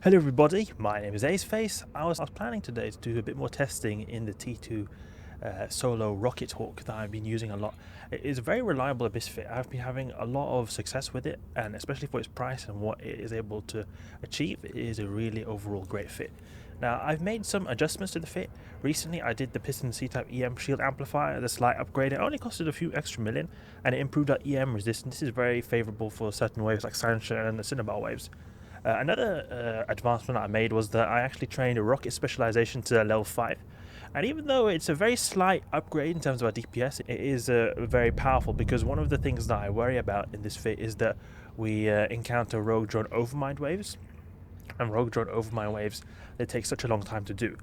Hello everybody, my name is Aceface. I was planning today to do a bit more testing in the T2 solo rocket hawk that I've been using a lot. It is a very reliable abyss fit. I've been having a lot of success with it, and especially for its price and what it is able to achieve, it is a really overall great fit. Now, I've made some adjustments to the fit. Recently, I did the Pithum C-type EM shield amplifier, the slight upgrade. It only costed a few extra million, and it improved our EM resistance. This is very favorable for certain waves like Sandstorm and the Cinnabal waves. Another advancement I made was that I actually trained a rocket specialization to level 5. And even though it's a very slight upgrade in terms of our DPS, it is very powerful, because one of the things that I worry about in this fit is that we encounter rogue drone overmind waves. And rogue drone overmind waves, they take such a long time to do.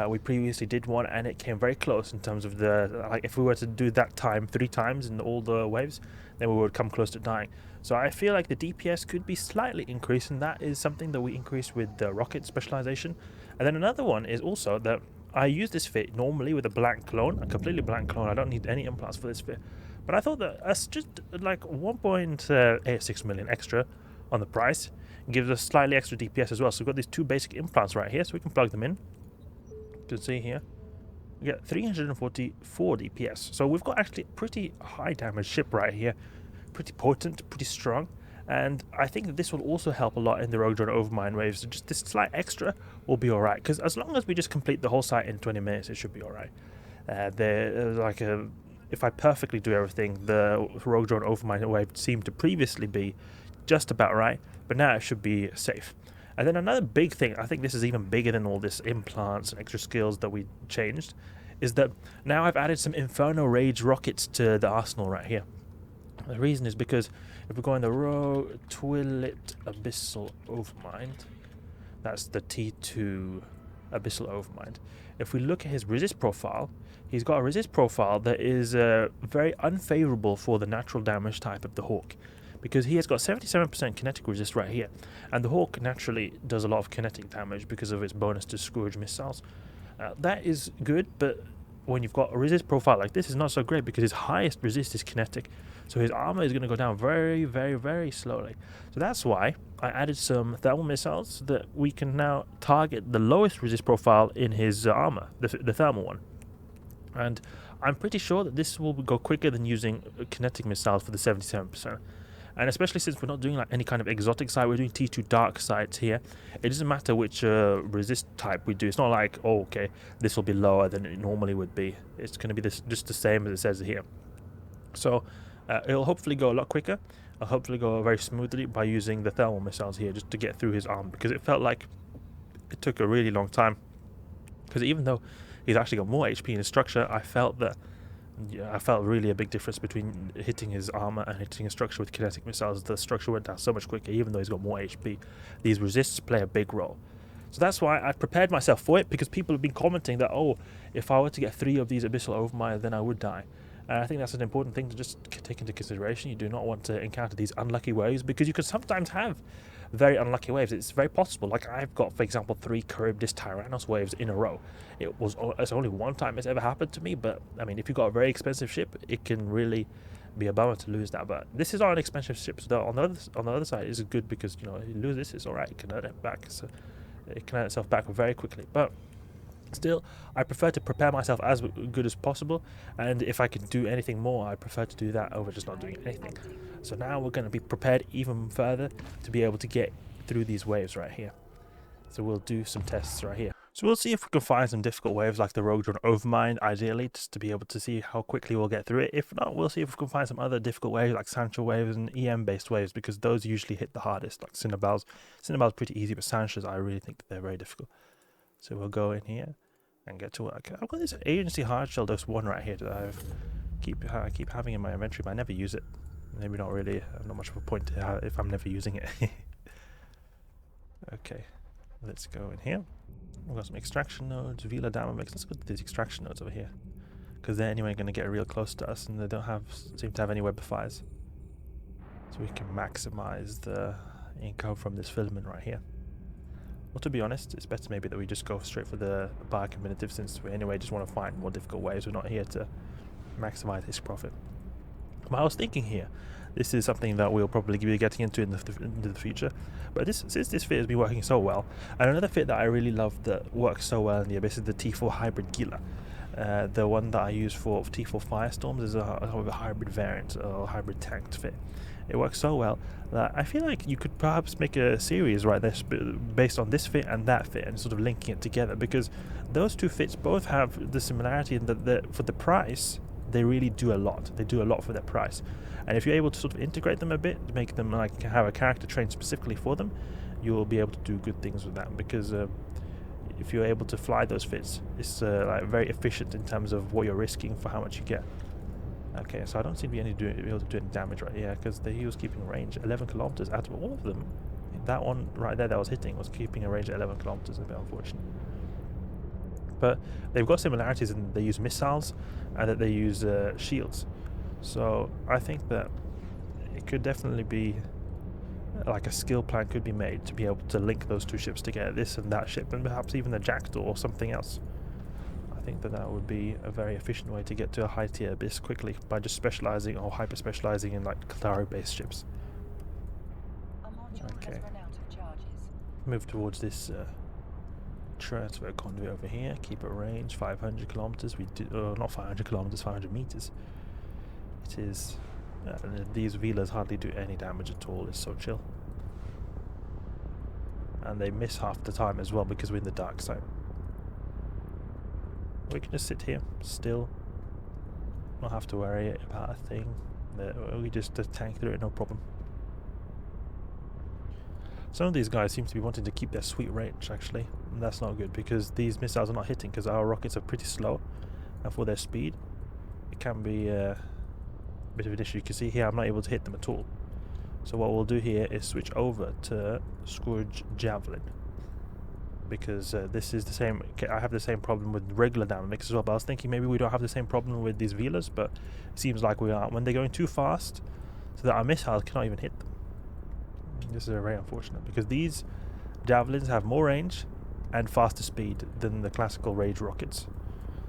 We previously did one and it came very close in terms of the, like, if we were to do that time 3 times in all the waves, then we would come close to dying. So I feel like the DPS could be slightly increased, and that is something that we increase with the rocket specialization. And then another one is also that I use this fit normally with a blank clone, a completely blank clone. I don't need any implants for this fit. But I thought that us just like 1.86 million extra on the price gives us slightly extra DPS as well. So we've got these 2 basic implants right here, so we can plug them in. You can see here we get 344 DPS. So we've got actually a pretty high damage ship right here, pretty potent, pretty strong. And I think that this will also help a lot in the rogue drone overmind waves. So just this slight extra will be alright, because as long as we just complete the whole site in 20 minutes, it should be alright. If I perfectly do everything, the rogue drone overmind wave seemed to previously be just about right, but now it should be safe. And then another big thing, I think this is even bigger than all this implants and extra skills that we changed, is that now I've added some Inferno Rage Rockets to the arsenal right here. The reason is because if we go in the Twillit Abyssal Overmind, that's the T2 Abyssal Overmind. If we look at his resist profile, he's got a resist profile that is very unfavorable for the natural damage type of the Hawk, because he has got 77% kinetic resist right here, and the Hawk naturally does a lot of kinetic damage because of its bonus to Scourge missiles. That is good, but when you've got a resist profile like this, it's not so great, because his highest resist is kinetic, so his armor is going to go down very, very, very slowly. So that's why I added some thermal missiles that we can now target the lowest resist profile in his armor, the thermal one. And I'm pretty sure that this will go quicker than using kinetic missiles for the 77%. And especially since we're not doing like any kind of exotic site, we're doing T2 dark sites here. It doesn't matter which resist type we do. It's not like, oh, okay, this will be lower than it normally would be. It's going to be just the same as it says here. So it'll hopefully go a lot quicker. It'll hopefully go very smoothly by using the thermal missiles here just to get through his arm, because it felt like it took a really long time. Because even though he's actually got more HP in his structure, I felt really a big difference between hitting his armor and hitting his structure with kinetic missiles. The structure went down so much quicker, even though he's got more HP. These resists play a big role. So that's why I prepared myself for it, because people have been commenting that, oh, if I were to get 3 of these Abyssal Overmind, then I would die. And I think that's an important thing to just take into consideration. You do not want to encounter these unlucky waves, because you could sometimes have very unlucky waves. It's very possible. Like, I've got, for example, 3 Charybdis Tyrannos waves in a row. It's only one time it's ever happened to me, but I mean, if you've got a very expensive ship, it can really be a bummer to lose that. But this is not an expensive ship, so on the other side, it's good, because, you know, if you lose this, it's alright. It can earn it back. So it can earn itself back very quickly. But still, I prefer to prepare myself as good as possible, and if I can do anything more, I prefer to do that over just not doing anything. So now we're going to be prepared even further to be able to get through these waves right here. So we'll do some tests right here. So we'll see if we can find some difficult waves like the rogue drone overmind, ideally, just to be able to see how quickly we'll get through it. If not, we'll see if we can find some other difficult waves like Sancho waves and EM based waves, because those usually hit the hardest, like Cinnabal's. Cinnabal's pretty easy, but Sancho's, I really think that they're very difficult. So we'll go in here and get to work. I've got this agency hard shell dose 1 right here that I keep having in my inventory, but I never use it. Maybe not really, not much of a point to have if I'm never using it. Okay, let's go in here. We've got some extraction nodes, Vila Dama mix. Let's go to these extraction nodes over here, because they're anyway going to get real close to us, and they don't seem to have any web fires. So we can maximize the income from this filament right here. Well, to be honest, it's better maybe that we just go straight for the biocombinative, since we anyway just want to find more difficult ways. We're not here to maximize this profit. But I was thinking here, this is something that we'll probably be getting into in the future. But since this fit has been working so well, and another fit that I really love that works so well in the Abyss is the T4 Hybrid Gila. The one that I use for T4 Firestorms is a hybrid variant or hybrid tanked fit. It works so well that I feel like you could perhaps make a series right there based on this fit and that fit and sort of linking it together, because those two fits both have the similarity in that for the price they really do a lot. They do a lot for their price, and if you're able to sort of integrate them a bit, make them like have a character trained specifically for them, you will be able to do good things with that, because if you're able to fly those fits, it's like very efficient in terms of what you're risking for how much you get. Okay, so I don't seem to be able to do any damage right here, because he was keeping range 11 kilometers out of all of them. That one right there that was hitting was keeping a range at 11 kilometers, a bit unfortunate. But they've got similarities in they use missiles and that they use shields. So I think that it could definitely be like a skill plan could be made to be able to link those two ships together, this and that ship, and perhaps even the Jackdaw or something else. I think that would be a very efficient way to get to a high tier Abyss quickly by just specializing or hyper specializing in like Qatari based ships. Okay, move towards this transfer conduit over here. Keep it range 500 kilometers. We do not 500 kilometers, 500 meters. It is. These Velas hardly do any damage at all. It's so chill, and they miss half the time as well because we're in the dark side. We can just sit here still, not have to worry about a thing. We just tank through it, no problem. Some of these guys seem to be wanting to keep their sweet range actually, and that's not good because these missiles are not hitting because our rockets are pretty slow, and for their speed it can be a bit of an issue. You can see here I'm not able to hit them at all. So what we'll do here is switch over to Scourge Javelin, because this is the same. I have the same problem with regular dynamics as well, but I was thinking maybe we don't have the same problem with these Velas, but it seems like we are when they're going too fast so that our missiles cannot even hit them. This is very unfortunate because these javelins have more range and faster speed than the classical Rage Rockets,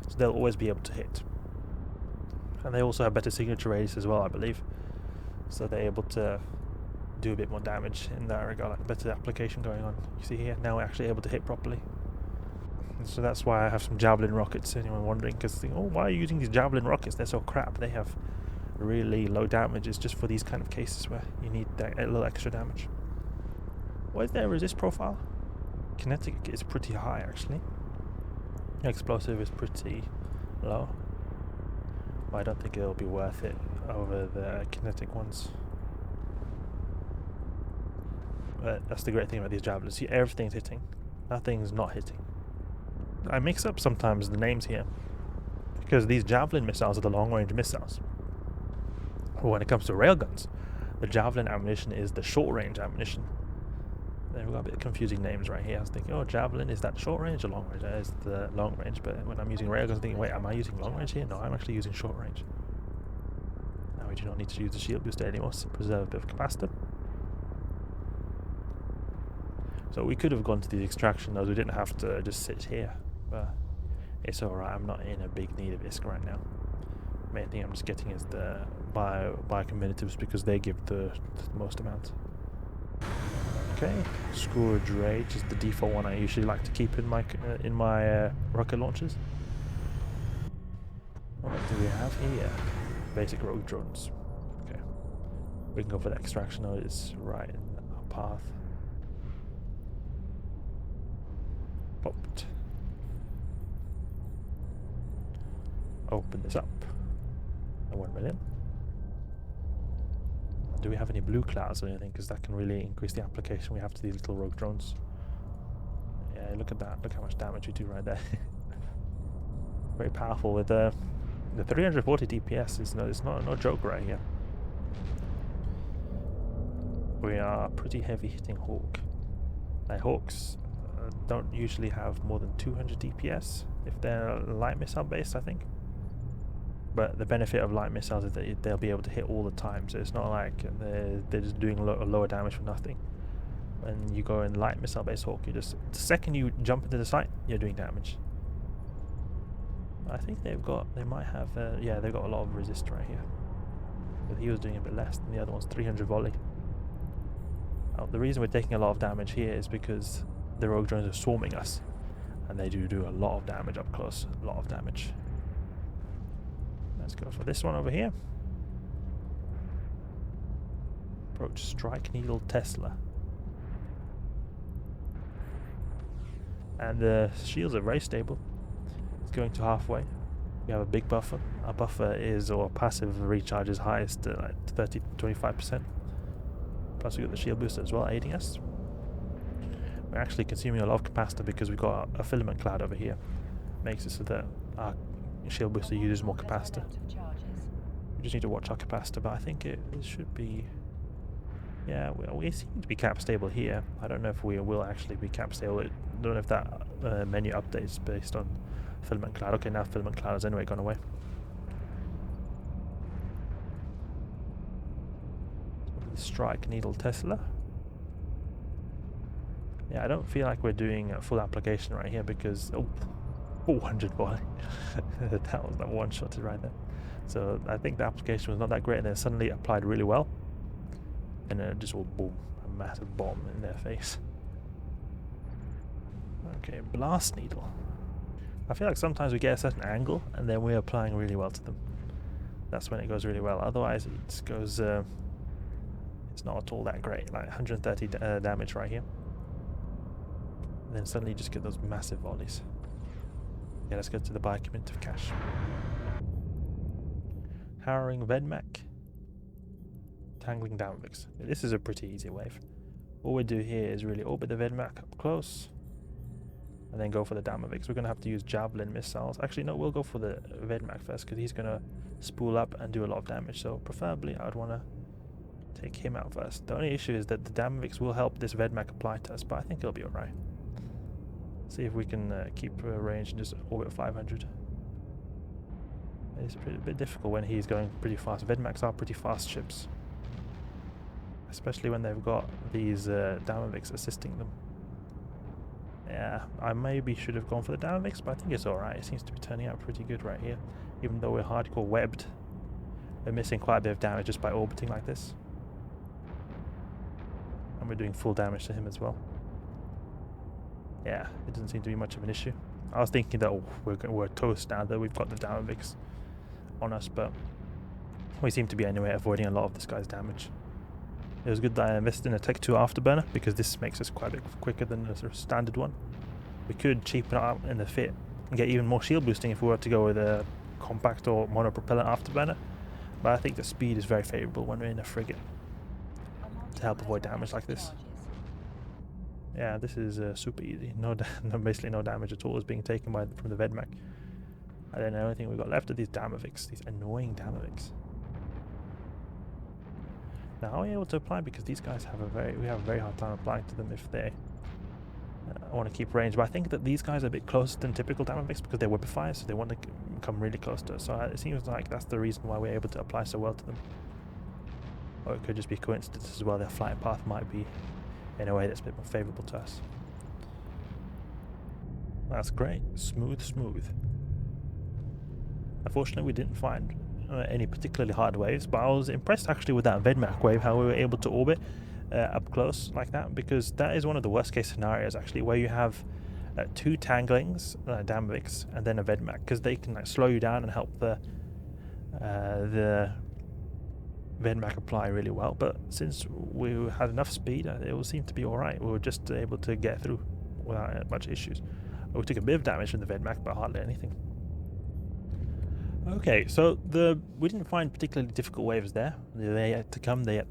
so they'll always be able to hit, and they also have better signature radius as well, I believe, so they're able to do a bit more damage in that regard, like better application going on. You see here, now we're actually able to hit properly. And so that's why I have some Javelin Rockets, anyone wondering, because oh, why are you using these Javelin Rockets? They're so crap. They have really low damage. It's just for these kind of cases where you need that a little extra damage. What is their resist profile? Kinetic is pretty high actually. Explosive is pretty low, but I don't think it'll be worth it over the kinetic ones. But that's the great thing about these javelins. See, everything's hitting. Nothing's not hitting. I mix up sometimes the names here because these javelin missiles are the long-range missiles. But when it comes to railguns, the javelin ammunition is the short-range ammunition. We've got a bit of confusing names right here. I was thinking, oh, javelin, is that short range or long range? That is the long range, but when I'm using railguns, I'm thinking, wait, am I using long range here? No, I'm actually using short range. Now we do not need to use the shield booster anymore to preserve a bit of capacitor. So we could have gone to the extraction nodes. We didn't have to just sit here, but it's alright. I'm not in a big need of ISK right now. Main thing I'm just getting is the biocombinatives because they give the most amount. Okay, Scourge Rage is the default one I usually like to keep in my rocket launchers. What do we have here? Basic rogue drones. Okay, we can go for the extraction node. It's right in our path. Popped. Open this up. 1 million. Do we have any blue clouds or anything? Because that can really increase the application we have to these little rogue drones. Yeah, look at that. Look how much damage we do right there. Very powerful with the 340 DPS. It's not no joke right here. We are pretty heavy hitting Hawk. Like Hawks don't usually have more than 200 DPS if they're light missile based, I think. But the benefit of light missiles is that they'll be able to hit all the time, so it's not like they're just doing lower damage for nothing. When you go in light missile based Hawk, the second you jump into the site, you're doing damage. I think they might have, yeah, they've got a lot of resist right here. But he was doing a bit less than the other one's 300 volley. The reason we're taking a lot of damage here is because the rogue drones are swarming us, and they do a lot of damage up close. A lot of damage. Let's go for this one over here. Approach Strike Needle Tesla. And the shields are very stable. It's going to halfway. We have a big buffer. Our buffer is, or passive recharge is highest at like 30 to 25%. Plus we got the shield booster as well aiding us. We're actually consuming a lot of capacitor because we've got a filament cloud over here. Makes it so that our shield booster uses more capacitor. We just need to watch our capacitor, but I think it should be... Yeah, we seem to be cap stable here. I don't know if we will actually be cap stable. I don't know if that menu updates based on filament cloud. Okay, now filament cloud has anyway gone away. Strike Needle Tesla. Yeah, I don't feel like we're doing a full application right here because 400 volley. That was that one-shotted right there. So I think the application was not that great, and then suddenly applied really well, and then it just will boom, a massive bomb in their face. Okay, Blast Needle. I feel like sometimes we get a certain angle and then we're applying really well to them. That's when it goes really well. Otherwise it just goes it's not at all that great. Like 130 damage right here, and then suddenly you just get those massive volleys. Yeah, let's go to the biocommit of cash. Harrowing Vedmak. Tangling Damavix. This is a pretty easy wave. All we do here is really orbit the Vedmak up close, and then go for the Damavix. We're going to have to use Javelin missiles. Actually, no, we'll go for the Vedmak first, because he's going to spool up and do a lot of damage. So preferably, I would want to take him out first. The only issue is that the Damavix will help this Vedmak apply to us, but I think it'll be alright. See if we can keep range and just orbit 500. It's a bit difficult when he's going pretty fast. Vedmaks are pretty fast ships, especially when they've got these Damavix assisting them. Yeah, I maybe should have gone for the Damavix, but I think it's alright. It seems to be turning out pretty good right here. Even though we're hardcore webbed, we're missing quite a bit of damage just by orbiting like this. And we're doing full damage to him as well. Yeah, it doesn't seem to be much of an issue. I was thinking that we're toast now that we've got the Damavix on us, but we seem to be anyway avoiding a lot of this guy's damage. It was good that I invested in a Tech 2 Afterburner, because this makes us quite a bit quicker than the sort of standard one. We could cheapen it out in the fit and get even more shield boosting if we were to go with a compact or monopropellant Afterburner, but I think the speed is very favourable when we're in a frigate to help avoid damage like this. Yeah, this is super easy. Basically no damage at all is being taken from the Vedmak. And then the only thing we've got left are these Damavix, these annoying Damavix. Now, how are we able to apply? Because these guys have we have a very hard time applying to them if they want to keep range. But I think that these guys are a bit closer than typical Damavix because they're webifiers, so they want to come really close to us. So it seems like that's the reason why we're able to apply so well to them. Or it could just be coincidence as well. Their flight path might be in a way that's a bit more favourable to us. That's great. Smooth, smooth. Unfortunately, we didn't find any particularly hard waves, but I was impressed actually with that Vedmak wave, how we were able to orbit up close like that, because that is one of the worst case scenarios actually, where you have two Tanglings, Damavix, and then a Vedmak, because they can like slow you down and help the Vedmak apply really well. But since we had enough speed, it all seemed to be alright. We were just able to get through without much issues. We took a bit of damage from the Vedmak, but hardly anything. Okay, so we didn't find particularly difficult waves there. They're yet to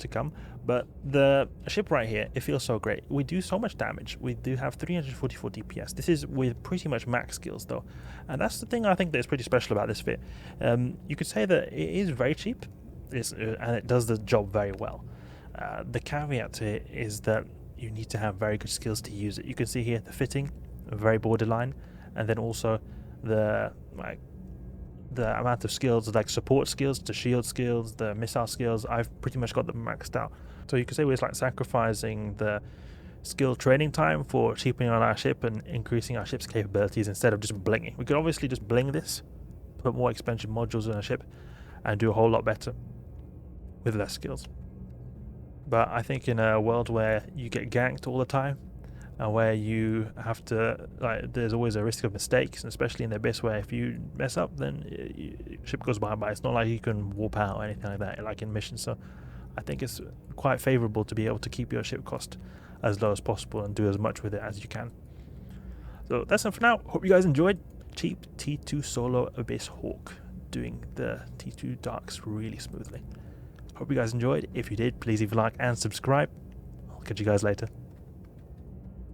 come, but the ship right here, it feels so great. We do so much damage. We do have 344 DPS. This is with pretty much max skills though, and that's the thing I think that is pretty special about this fit. You could say that it is very cheap, and it does the job very well. The caveat to it is that you need to have very good skills to use it. You can see here the fitting, very borderline, and then also the amount of skills, like support skills, the shield skills, the missile skills, I've pretty much got them maxed out. So you could say we're like sacrificing the skill training time for cheapening on our ship and increasing our ship's capabilities instead of just blinging. We could obviously just bling this, put more expensive modules in our ship, and do a whole lot better. with less skills. But I think in a world where you get ganked all the time, and where you have to, like, there's always a risk of mistakes, and especially in the Abyss, where if you mess up, then ship goes bye-bye. It's not like you can warp out or anything like that, like in missions. So I think it's quite favourable to be able to keep your ship cost as low as possible and do as much with it as you can. So that's it for now. Hope you guys enjoyed. Cheap T2 solo Abyss Hawk, doing the T2 darks really smoothly. Hope you guys enjoyed. If you did, please leave a like and subscribe. I'll catch you guys later.